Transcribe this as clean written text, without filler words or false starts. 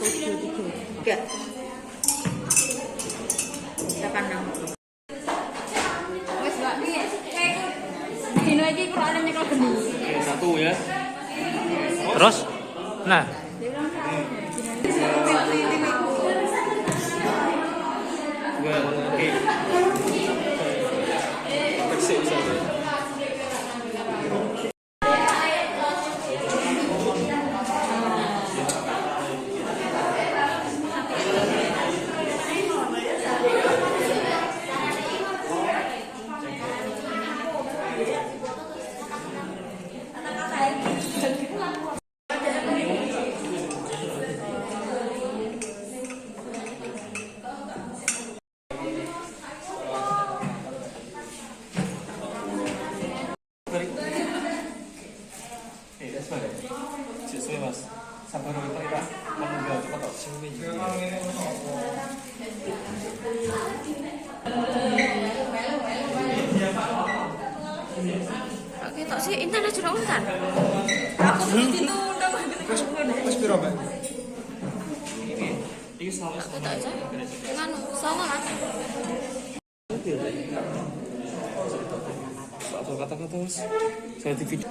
Tiga. Silakan nang. Wes Mbak. Dino iki Qur'ane nyekel geni. Satu ya. Terus? Nah. Oke. Bersih saja. Sesuai mas, sabar kita menunggu cepat kok. Oke, tok sih internet sudah untan. Aku begitu udah Mas piro, Mbak? Ini salah. aku tak aja. Dengan sama kan. Soal kata-kata mas, saya di video.